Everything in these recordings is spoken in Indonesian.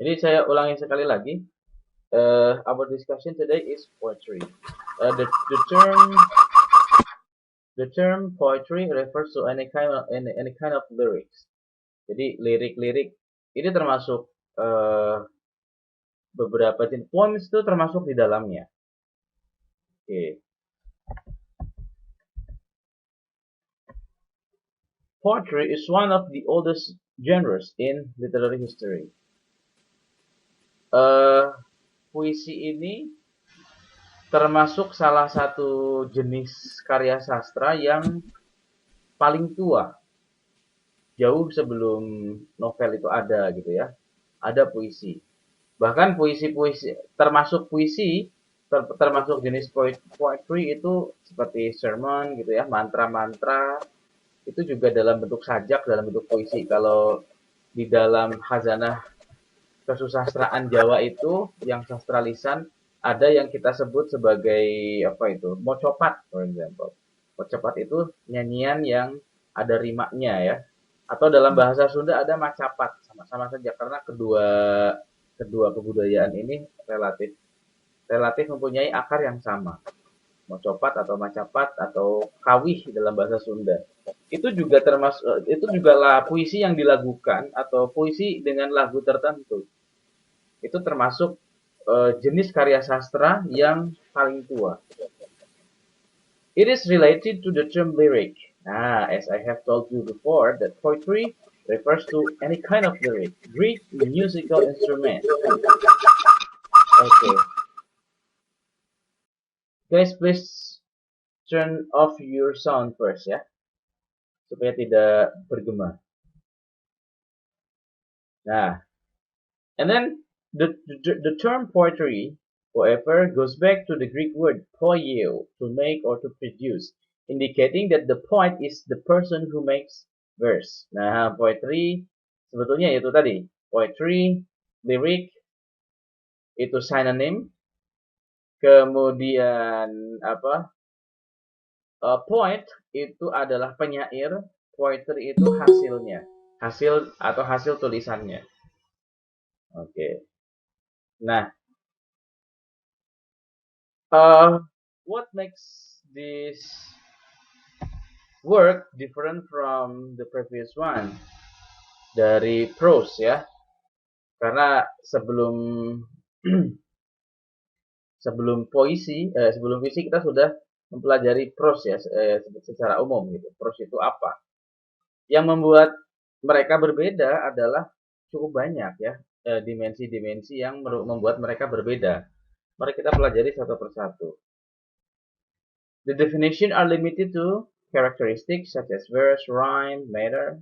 Jadi saya ulangi sekali lagi. Our discussion today is poetry. The term poetry refers to any kind of lyrics. Jadi lirik-lirik ini termasuk beberapa jenis poems itu termasuk di dalamnya. Oke. Poetry is one of the oldest genres in literary history. Puisi ini termasuk salah satu jenis karya sastra yang paling tua, jauh sebelum novel itu ada gitu ya. Ada puisi. Bahkan puisi-puisi termasuk puisi termasuk jenis poetry itu seperti sermon gitu ya, mantra-mantra itu juga dalam bentuk sajak, dalam bentuk puisi. Kalau di dalam khazanah kesusastraan Jawa itu yang sastra lisan ada yang kita sebut sebagai apa itu? Mocopat, for example. Mocopat itu nyanyian yang ada rimaknya ya. Atau dalam bahasa Sunda ada macapat, sama-sama saja karena kedua kedua kebudayaan ini relatif relatif mempunyai akar yang sama. Mocopat atau macapat atau kawih dalam bahasa Sunda. Itu juga termasuk itu juga lah puisi yang dilagukan atau puisi dengan lagu tertentu. Itu termasuk jenis karya sastra yang paling tua. It is related to the term lyric. As I have told you before, that poetry refers to any kind of lyric, Greek musical instrument. Okay, guys, please turn off your sound first ya, supaya tidak bergema. Nah, and then the term poetry, however, goes back to the Greek word poieo, to make or to produce, indicating that the poet is the person who makes verse. Nah, poetry sebetulnya itu tadi, poetry, lyric, itu synonym, kemudian apa? Poet itu adalah penyair, poetry itu hasilnya, hasil tulisannya. Oke. Nah, what makes this work different from the previous one dari prose ya? Karena sebelum puisi kita sudah mempelajari prose ya secara umum gitu. Prose itu apa? Yang membuat mereka berbeda adalah cukup banyak ya dimensi-dimensi yang membuat mereka berbeda. Mari kita pelajari satu persatu. The definition are limited to characteristics such as verse, rhyme, meter,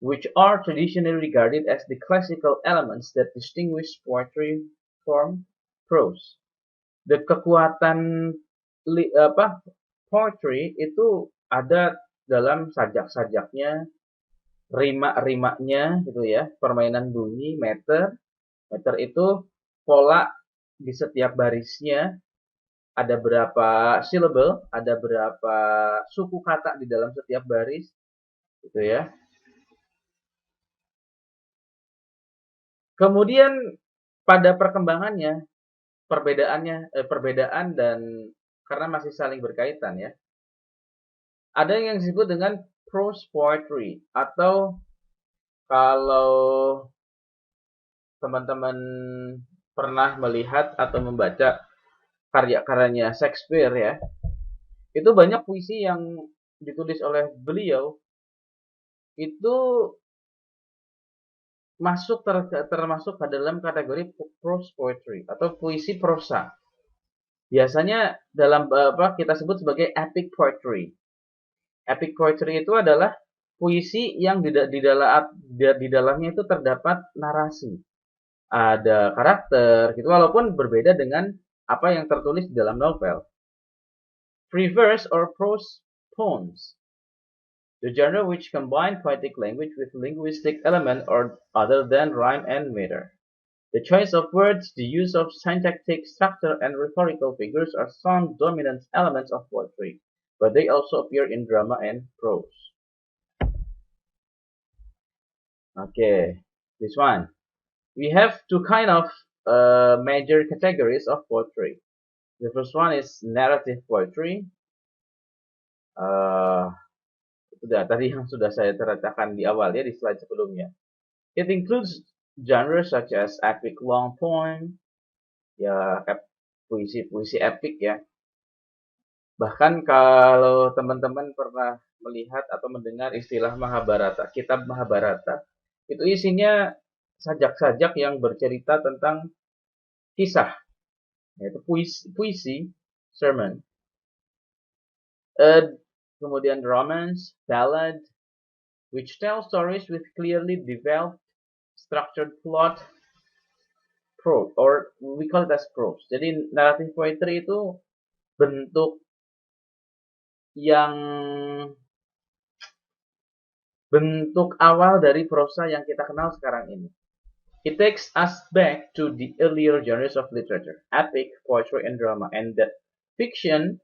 which are traditionally regarded as the classical elements that distinguish poetry from prose. The kekuatan poetry itu ada dalam sajak-sajaknya, rima-rimanya gitu ya, permainan bunyi, meter. Meter itu pola di setiap barisnya, ada berapa syllable, ada berapa suku kata di dalam setiap baris, gitu ya. Kemudian pada perkembangannya, perbedaan dan karena masih saling berkaitan ya. Ada yang disebut dengan prose poetry atau kalau teman-teman pernah melihat atau membaca karya-karyanya Shakespeare ya, itu banyak puisi yang ditulis oleh beliau itu termasuk ke dalam kategori prose poetry atau puisi prosa. Biasanya dalam kita sebut sebagai epic poetry. Epic poetry itu adalah puisi yang di dalamnya itu terdapat narasi, ada karakter gitu, walaupun berbeda dengan apa yang tertulis di dalam novel. Free verse or prose poems, the genre which combine poetic language with linguistic element or other than rhyme and meter. The choice of words, the use of syntactic structure, and rhetorical figures are some dominant elements of poetry, but they also appear in drama and prose. Okay, this one. we have two kind of major categories of poetry. The first one is narrative poetry. Tadi yang sudah saya ceritakan di awal ya di slide sebelumnya. It includes genres such as epic long poem, ya puisi epic ya. Bahkan kalau teman-teman pernah melihat atau mendengar istilah Mahabharata, kitab Mahabharata, itu isinya sajak-sajak yang bercerita tentang kisah, yaitu puisi, sermon. Kemudian romance, ballad, which tell stories with clearly developed structured plot, prose, or we call it as prose. Jadi narrative poetry itu bentuk yang bentuk awal dari prosa yang kita kenal sekarang ini. It takes us back to the earlier genres of literature, epic, poetry, and drama, and that fiction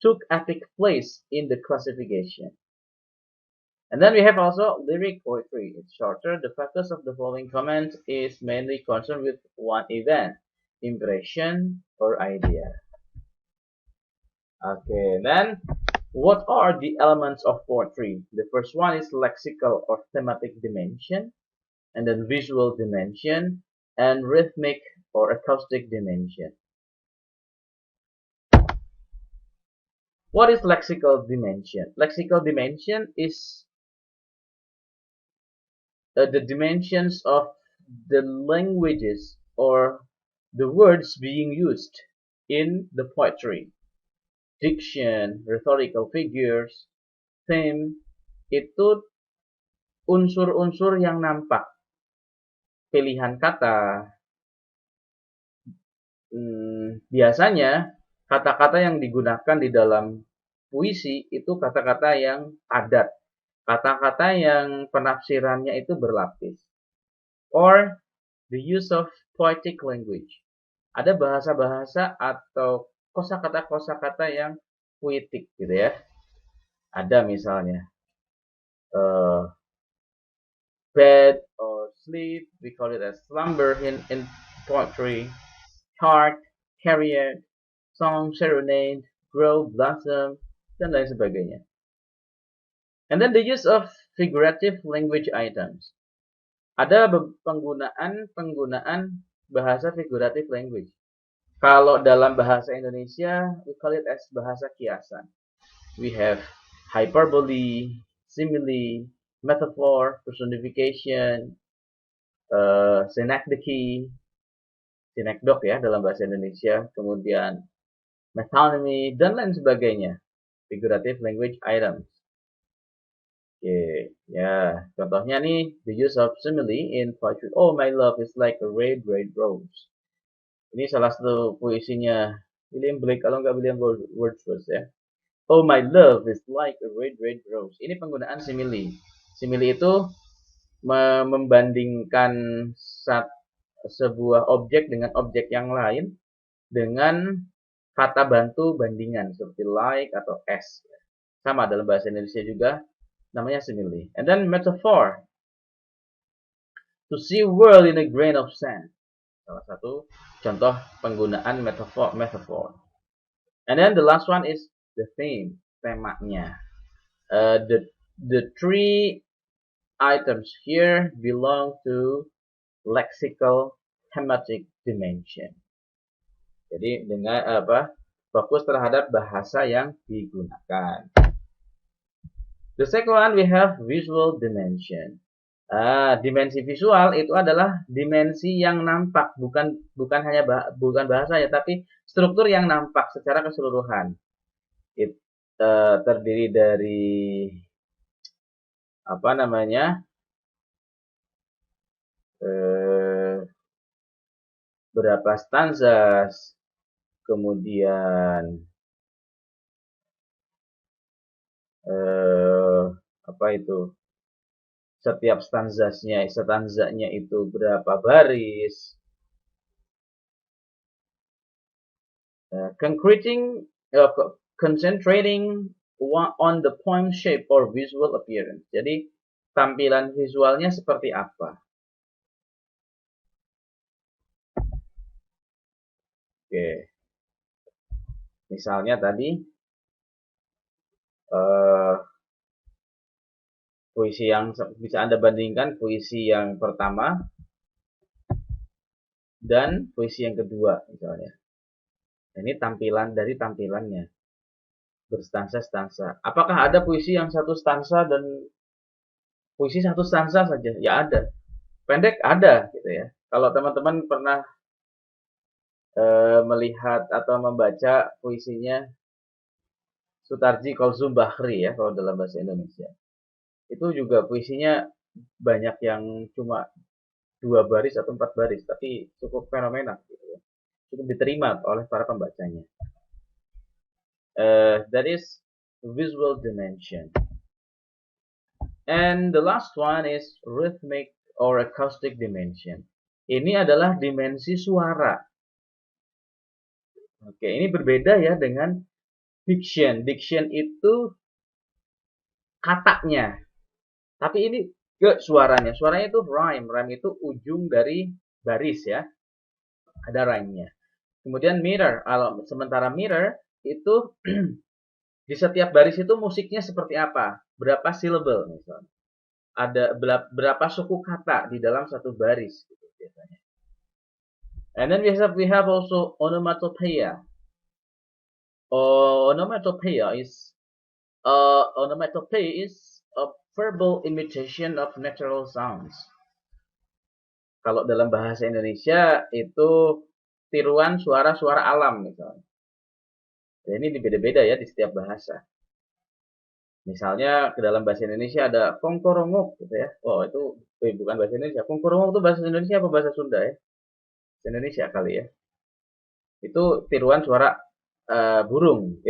took epic place in the classification. And then we have also lyric poetry. It's shorter. The focus of the following comment is mainly concerned with one event, impression, or idea. Okay, then what are the elements of poetry? The first one is lexical or thematic dimension, and then visual dimension, and rhythmic or acoustic dimension. What is lexical dimension? Lexical dimension is the dimensions of the languages or the words being used in the poetry. Diction, rhetorical figures, theme, itu unsur-unsur yang nampak. Pilihan kata, biasanya kata-kata yang digunakan di dalam puisi itu kata-kata yang padat. Kata-kata yang penafsirannya itu berlapis. Or the use of poetic language. Ada bahasa-bahasa atau kosakata-kosakata yang puitik gitu ya. Ada misalnya bed or sleep, we call it as slumber in poetry. Heart, carrier, song, serenade, grow, blossom, dan lain sebagainya. And then the use of figurative language items. Ada penggunaan bahasa figurative language. Kalau dalam bahasa Indonesia, we call it as bahasa kiasan. We have hyperbole, simile, metaphor, personification, synecdoche, synecdoche ya dalam bahasa Indonesia, kemudian metonymy, dan lain sebagainya. Figurative language items. Oke, ya, contohnya nih, the use of simile in poetry. Oh, my love is like a red, red rose. Ini salah satu puisinya William Blake, kalau nggak William Wordsworth ya. Oh, my love is like a red, red rose. Ini penggunaan simile. Simile itu membandingkan sebuah objek dengan objek yang lain dengan kata bantu bandingan seperti like atau as. Sama dalam bahasa Indonesia juga namanya simile. And then metaphor. To see world in a grain of sand. Salah satu contoh penggunaan metaphor. And then the last one is the theme, temanya. The three items here belong to lexical thematic dimension. Jadi dengan fokus terhadap bahasa yang digunakan. The second one we have visual dimension. Dimensi visual itu adalah dimensi yang nampak, bukan hanya bukan bahasa ya, tapi struktur yang nampak secara keseluruhan. Terdiri dari berapa stanzas, kemudian setiap stanzanya itu berapa baris, concentrating on the poem shape or visual appearance. Jadi tampilan visualnya seperti apa. Oke. Misalnya tadi eh, puisi yang bisa Anda bandingkan puisi yang pertama dan puisi yang kedua misalnya. Ini tampilan dari tampilannya berstansa-stansa. Apakah ada puisi yang satu stansa dan puisi satu stansa saja? Ya ada. Pendek ada gitu ya. Kalau teman-teman pernah melihat atau membaca puisinya Sutarji Kolzum Bahri ya kalau dalam bahasa Indonesia. Itu juga puisinya banyak yang cuma 2 baris atau 4 baris, tapi cukup fenomenal gitu ya. Cukup diterima oleh para pembacanya. That is visual dimension. And the last one is rhythmic or acoustic dimension. Ini adalah dimensi suara. Oke, ini berbeda ya dengan diction. Diction itu katanya. Tapi ini ke suaranya. Suaranya itu rhyme. Rhyme itu ujung dari baris ya. Ada rhyme-nya. Kemudian mirror. Sementara mirror itu di setiap baris itu musiknya seperti apa? Berapa syllable misalnya. Ada berapa suku kata di dalam satu baris gitu biasanya. And then we have also onomatopoeia. Onomatopoeia is a verbal imitation of natural sounds. Kalau dalam bahasa Indonesia itu tiruan suara-suara alam misalnya. Dan ini beda-beda ya di setiap bahasa. Misalnya ke dalam bahasa Indonesia ada kongkorongok gitu ya. Oh itu bukan bahasa Indonesia. Kongkorongok itu bahasa Indonesia apa bahasa Sunda ya? Indonesia kali ya. Itu tiruan suara burung.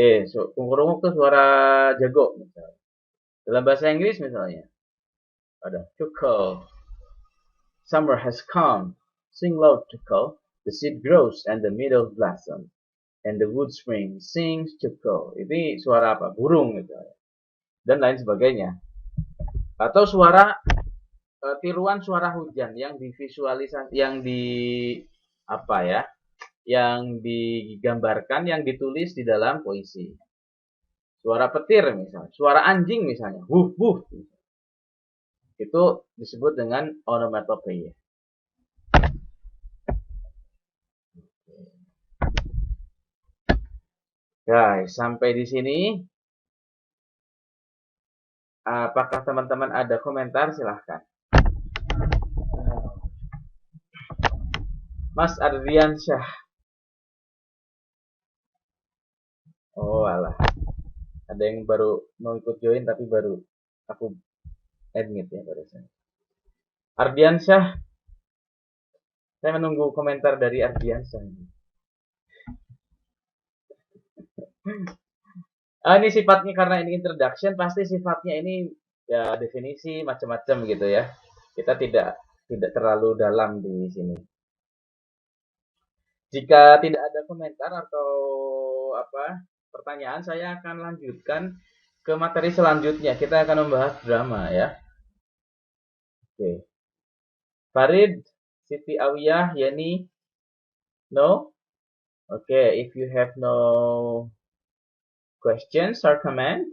Kongkorongok itu suara jago misalnya. Dalam bahasa Inggris misalnya ada cuckoo. Summer has come. Sing loud cuckoo. The seed grows and the meadow blossoms. And the wood spring sings cuckoo. Ini suara apa? Burung misalnya. Dan lain sebagainya. Atau suara tiruan suara hujan yang divisualisasi, yang digambarkan, yang ditulis di dalam puisi. Suara petir misalnya, suara anjing misalnya, wuf wuf. Itu disebut dengan onomatopoeia. Guys, sampai di sini. Apakah teman-teman ada komentar? Silahkan. Mas Ardiansyah. Oh alah. Ada yang baru mau ikut join tapi baru aku admit ya barusan. Ardiansyah. Saya menunggu komentar dari Ardiansyah. Ini sifatnya karena ini introduction, pasti sifatnya ini ya definisi macam-macam gitu ya. Kita tidak terlalu dalam di sini. Jika tidak ada komentar atau pertanyaan, saya akan lanjutkan ke materi selanjutnya. Kita akan membahas drama ya. Oke. Farid, Siti Awiyah, Yani, no? Okay, if you have no questions or comment,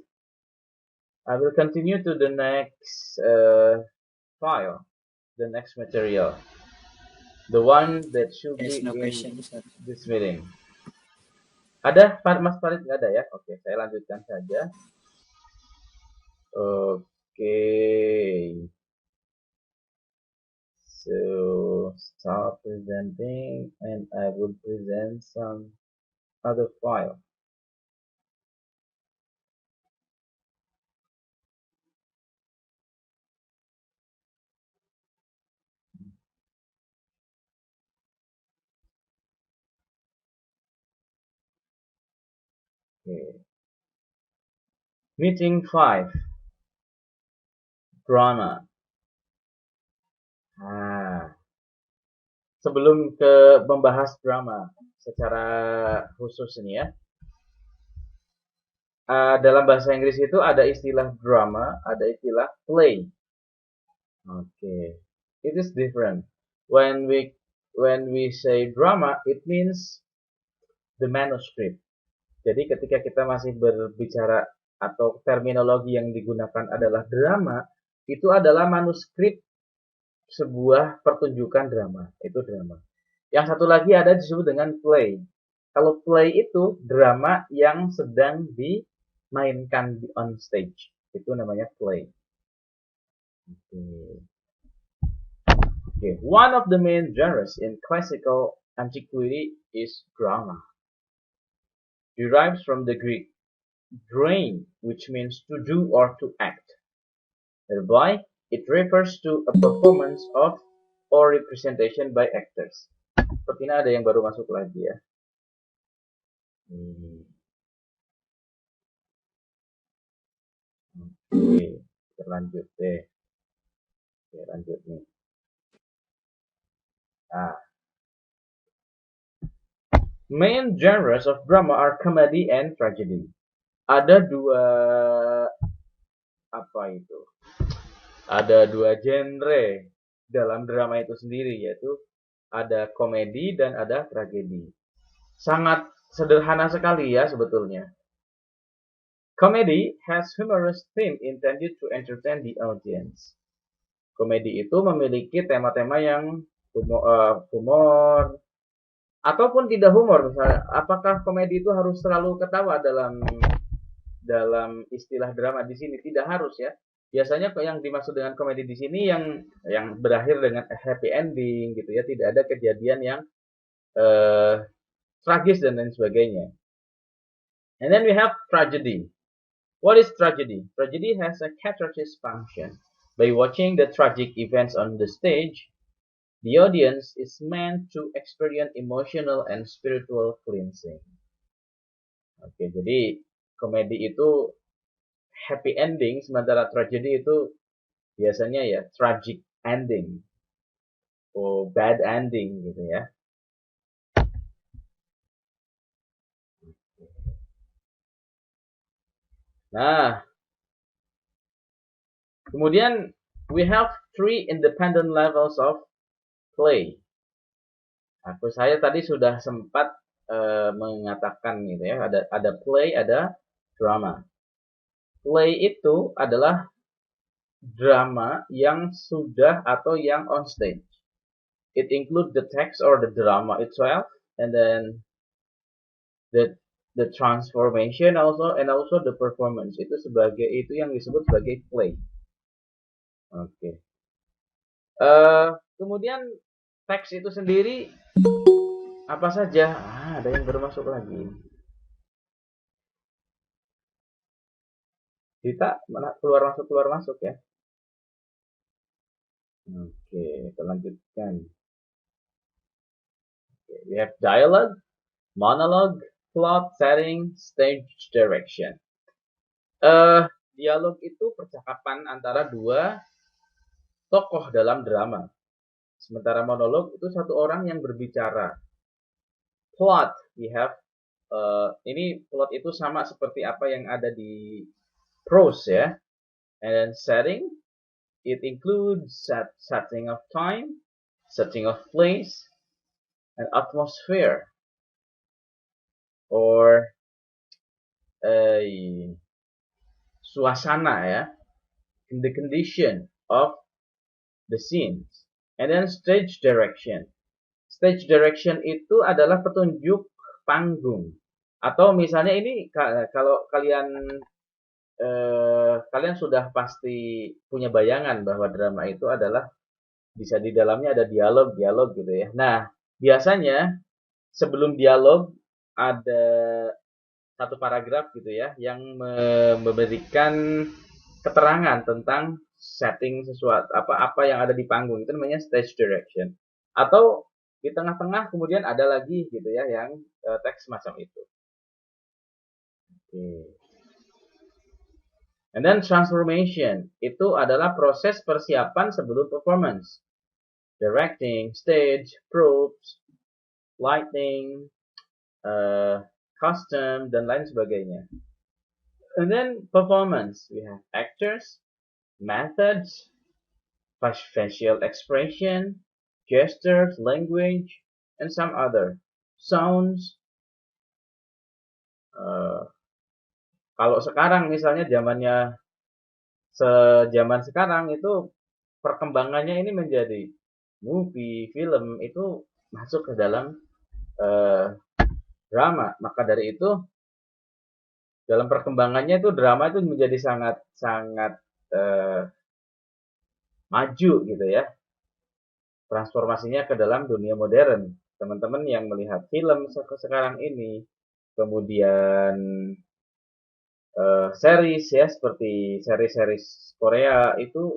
I will continue to the next file, the next material, the one that should be in this meeting. Ada Mas Farid? Nggak ada ya? Oke, saya lanjutkan saja. Oke. So start presenting, and I will present some other file. Okay. Meeting 5. Drama. Sebelum ke membahas drama secara khusus ini ya. Dalam bahasa Inggris itu ada istilah drama, ada istilah play. Okay. It is different. When we say drama, it means the manuscript. Jadi ketika kita masih berbicara atau terminologi yang digunakan adalah drama, itu adalah manuskrip sebuah pertunjukan drama. Itu drama. Yang satu lagi ada disebut dengan play. Kalau play itu drama yang sedang dimainkan on stage. Itu namanya play. Okay. One of the main genres in classical antiquity is drama. Derives from the Greek drain, which means to do or to act. Thereby, it refers to a performance of or representation by actors. Sepertinya ada yang baru masuk lagi ya. Oke, kita lanjut deh. Oke, lanjut nih. Nah, main genres of drama are comedy and tragedy. Ada dua apa itu? Ada dua genre dalam drama itu sendiri, yaitu ada komedi dan ada tragedi. Sangat sederhana sekali ya sebetulnya. Comedy has humorous theme intended to entertain the audience. Komedi itu memiliki tema-tema yang humor ataupun tidak humor. Misalnya, apakah komedi itu harus selalu ketawa dalam istilah drama di sini? Tidak harus ya. Biasanya yang dimaksud dengan komedi di sini yang berakhir dengan happy ending gitu ya, tidak ada kejadian yang tragis dan lain sebagainya. And then we have tragedy. What is tragedy? Tragedy has a catharsis function. By watching the tragic events on the stage, the audience is meant to experience emotional and spiritual cleansing. Oke, jadi komedi itu happy ending, sementara tragedy itu biasanya ya tragic ending, atau bad ending gitu ya. Nah, kemudian we have three independent levels of play. Saya tadi sudah sempat mengatakan gitu ya, ada play, ada drama. Play itu adalah drama yang sudah atau yang on stage. It includes the text or the drama itself, and then the transformation also, and also the performance. Itu yang disebut sebagai play. Oke. Kemudian teks itu sendiri apa saja? Ada yang baru masuk lagi. Dita mana keluar masuk ya. Oke, kita lanjutkan. We have dialogue, monologue, plot, setting, stage direction. Dialog itu percakapan antara dua tokoh dalam drama. Sementara monolog itu satu orang yang berbicara. Plot, we have ini plot itu sama seperti apa yang ada di prose ya. And then setting, it includes setting of time, setting of place, and atmosphere, or suasana ya, in the condition of the scenes. And then stage direction. Stage direction itu adalah petunjuk panggung. Atau misalnya ini kalau kalian sudah pasti punya bayangan bahwa drama itu adalah bisa di dalamnya ada dialog gitu ya. Nah, biasanya sebelum dialog ada satu paragraf gitu ya yang memberikan keterangan tentang setting sesuatu apa yang ada di panggung, itu namanya stage direction. Atau di tengah-tengah kemudian ada lagi gitu ya yang teks macam itu. And then transformation itu adalah proses persiapan sebelum performance. Directing, stage, props, lighting, costume, dan lain sebagainya. And then performance, we have actors, methods, facial expression, gestures, language, and some other sounds, Eh, Kalau sekarang misalnya sejaman sekarang itu perkembangannya ini menjadi movie, film itu masuk ke dalam eh, drama. Maka dari itu dalam perkembangannya itu drama itu menjadi sangat sangat eh, maju gitu ya, transformasinya ke dalam dunia modern. Teman-teman yang melihat film sekarang ini, kemudian series ya seperti series-series Korea itu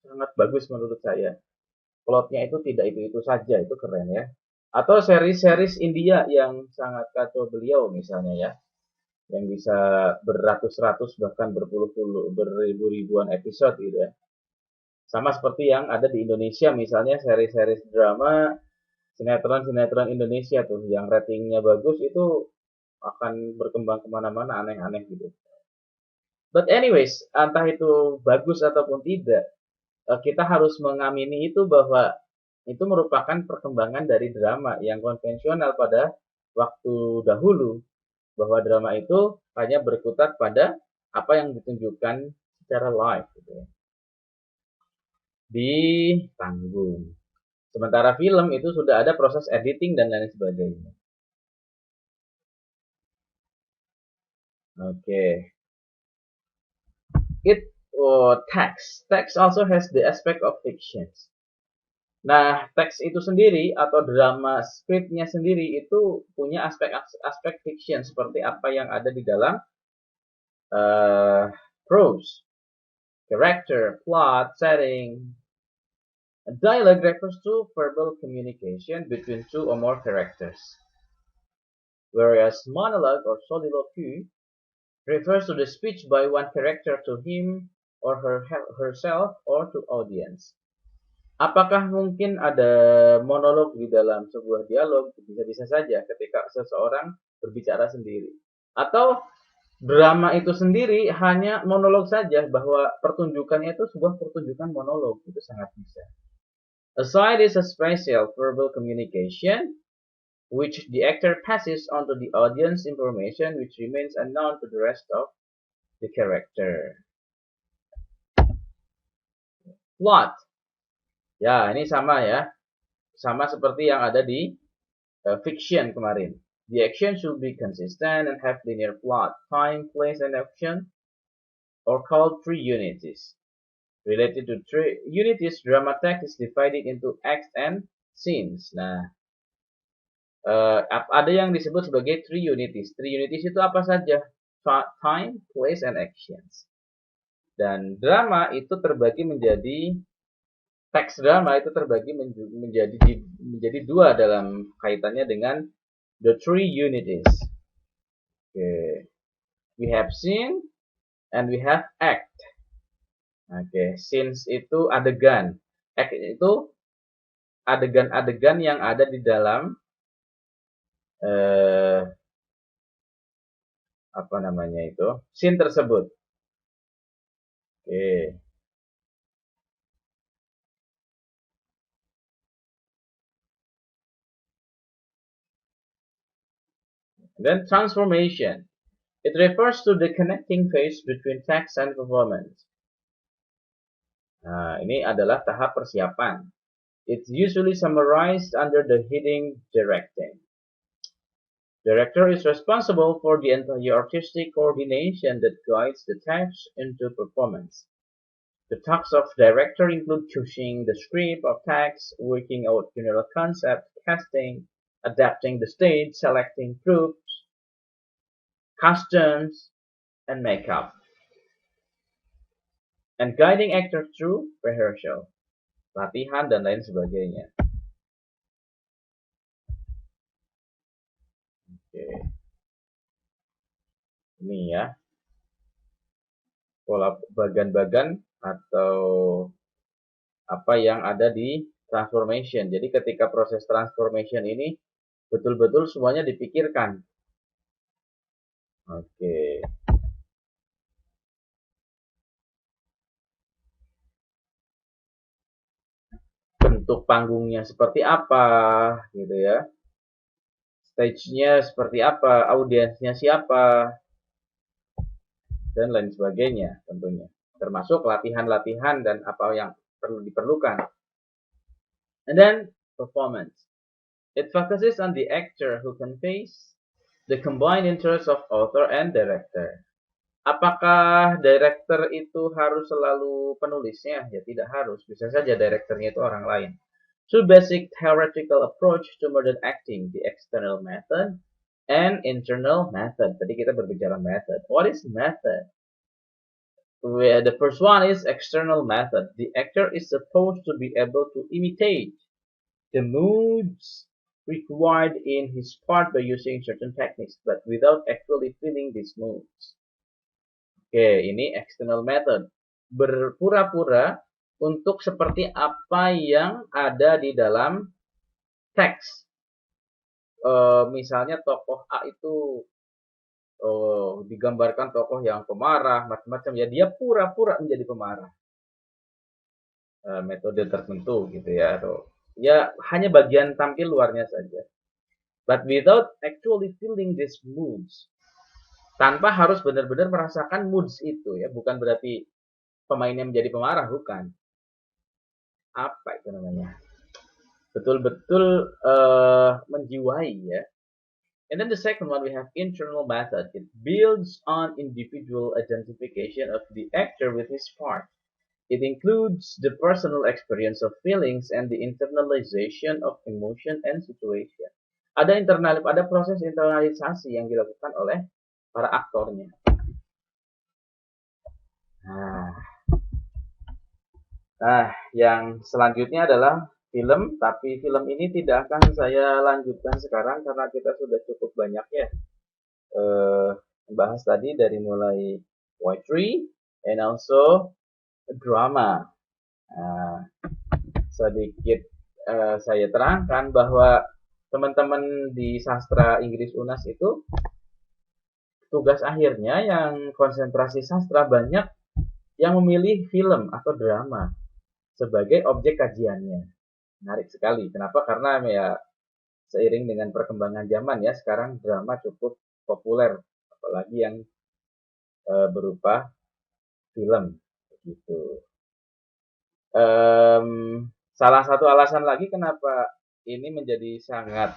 sangat bagus menurut saya. Plotnya itu tidak itu-itu saja, itu keren ya. Atau series-series India yang sangat kacau beliau misalnya ya, yang bisa beratus-ratus bahkan berpuluh-puluh beribu-ribuan episode gitu ya. Sama seperti yang ada di Indonesia misalnya seri-seri drama, sinetron-sinetron Indonesia tuh yang ratingnya bagus itu akan berkembang kemana-mana aneh-aneh gitu. But anyways, entah itu bagus ataupun tidak, kita harus mengamini itu bahwa itu merupakan perkembangan dari drama yang konvensional pada waktu dahulu, bahwa drama itu hanya berkutat pada apa yang ditunjukkan secara live gitu ya, di panggung. Sementara film itu sudah ada proses editing dan lain sebagainya. Oke. Text also has the aspect of fiction. Nah, teks itu sendiri atau drama scriptnya sendiri itu punya aspek fiction seperti apa yang ada di dalam prose, character, plot, setting. A dialogue refers to verbal communication between two or more characters, whereas monologue or soliloquy refers to the speech by one character to him or herself or to audience. Apakah mungkin ada monolog di dalam sebuah dialog? Bisa-bisa saja ketika seseorang berbicara sendiri. Atau drama itu sendiri hanya monolog saja, bahwa pertunjukannya itu sebuah pertunjukan monolog. Itu sangat bisa. A side is a spatial verbal communication which the actor passes on to the audience information which remains unknown to the rest of the character. Plot. Ya, ini sama ya. Sama seperti yang ada di fiction kemarin. The action should be consistent and have linear plot, time, place, and action, or called three unities. Related to three unities, drama text is divided into acts and scenes. Nah, ada yang disebut sebagai three unities. Three unities itu apa saja? Time, place, and actions. Dan drama itu terbagi menjadi teks drama itu terbagi menjadi dua dalam kaitannya dengan the three unities. Okay. We have scene and we have act. Okay. Scenes itu adegan. Act itu adegan-adegan yang ada di dalam apa namanya itu scene tersebut. Okay. Then transformation. It refers to the connecting phase between text and performance. Nah, ini adalah tahap persiapan. It's usually summarized under the heading directing. Director is responsible for the entire artistic coordination that guides the text into performance. The tasks of director include choosing the script of text, working out general concept, casting, adapting the stage, selecting props, costumes, and makeup, and guiding actors through rehearsal, latihan, dan lain sebagainya. Oke. Ini ya, pola bagan-bagan atau apa yang ada di transformation. Jadi ketika proses transformation ini betul-betul semuanya dipikirkan. Oke. Bentuk panggungnya seperti apa gitu ya. stage-nya seperti apa, audiensnya siapa, dan lain sebagainya tentunya. Termasuk latihan-latihan dan apa yang perlu diperlukan. And then performance. It focuses on the actor who conveys the combined interests of author and director. Apakah director itu harus selalu penulisnya? Ya tidak harus, bisa saja directornya itu orang lain. Two basic theoretical approach to modern acting, the external method and internal method. Tadi kita berbicara method. What is method? The first one is external method. The actor is supposed to be able to imitate the moods required in his part by using certain techniques, but without actually feeling these moods. Oke, ini external method. Berpura-pura untuk seperti apa yang ada di dalam teks. Misalnya tokoh A itu digambarkan tokoh yang pemarah, macam-macam. Ya dia pura-pura menjadi pemarah. Metode tertentu gitu ya. Atau ya hanya bagian tampil luarnya saja. But without actually feeling these moods. Tanpa harus benar-benar merasakan moods itu ya, bukan berarti pemainnya menjadi pemarah, bukan. Apa itu namanya? Betul-betul menjiwai ya. And then the second one we have internal method. It builds on individual identification of the actor with his part. It includes the personal experience of feelings and the internalization of emotion and situation. Ada proses internalisasi yang dilakukan oleh para aktornya. Nah, yang selanjutnya adalah film, tapi film ini tidak akan saya lanjutkan sekarang karena kita sudah cukup banyak ya membahas tadi dari mulai poetry and also drama. Sedikit saya terangkan bahwa teman-teman di sastra Inggris UNAS itu tugas akhirnya yang konsentrasi sastra banyak yang memilih film atau drama sebagai objek kajiannya. Menarik sekali. Kenapa? Karena ya seiring dengan perkembangan zaman ya, sekarang drama cukup populer, apalagi yang berupa film gitu. Salah satu alasan lagi kenapa ini menjadi sangat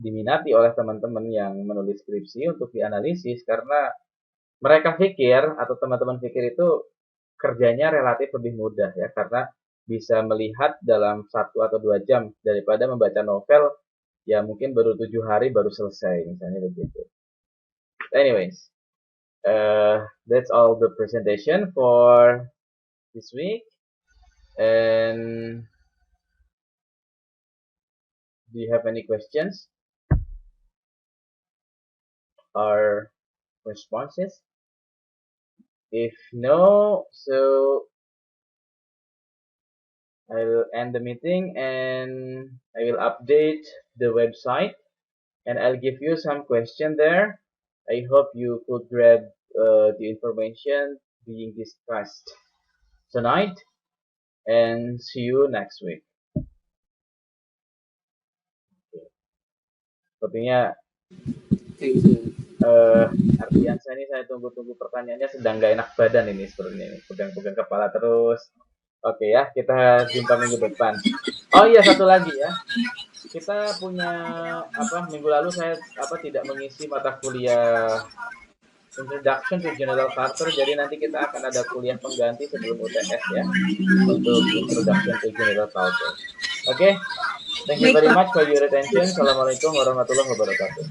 diminati oleh teman-teman yang menulis skripsi untuk dianalisis, karena mereka pikir atau teman-teman pikir itu kerjanya relatif lebih mudah ya, karena bisa melihat dalam 1 atau 2 jam daripada membaca novel ya mungkin baru 7 hari baru selesai, misalnya begitu. Anyways, that's all the presentation for this week. And do you have any questions or responses? If no, so I will end the meeting and I will update the website and I'll give you some question there. I hope you could grab the information being discussed tonight, and see you next week. Sepertinya Ardiansa ini saya tunggu-tunggu pertanyaannya, sedang gak enak badan ini sepertinya, pegang-pegang kepala terus. Oke ya, kita jumpa minggu depan. Oh iya, satu lagi ya, kita punya minggu lalu saya tidak mengisi mata kuliah Introduction to General Culture, jadi nanti kita akan ada kuliah pengganti sebelum UTS ya, untuk Introduction to General Culture. Oke, thank you very much for your attention. Assalamualaikum warahmatullahi wabarakatuh.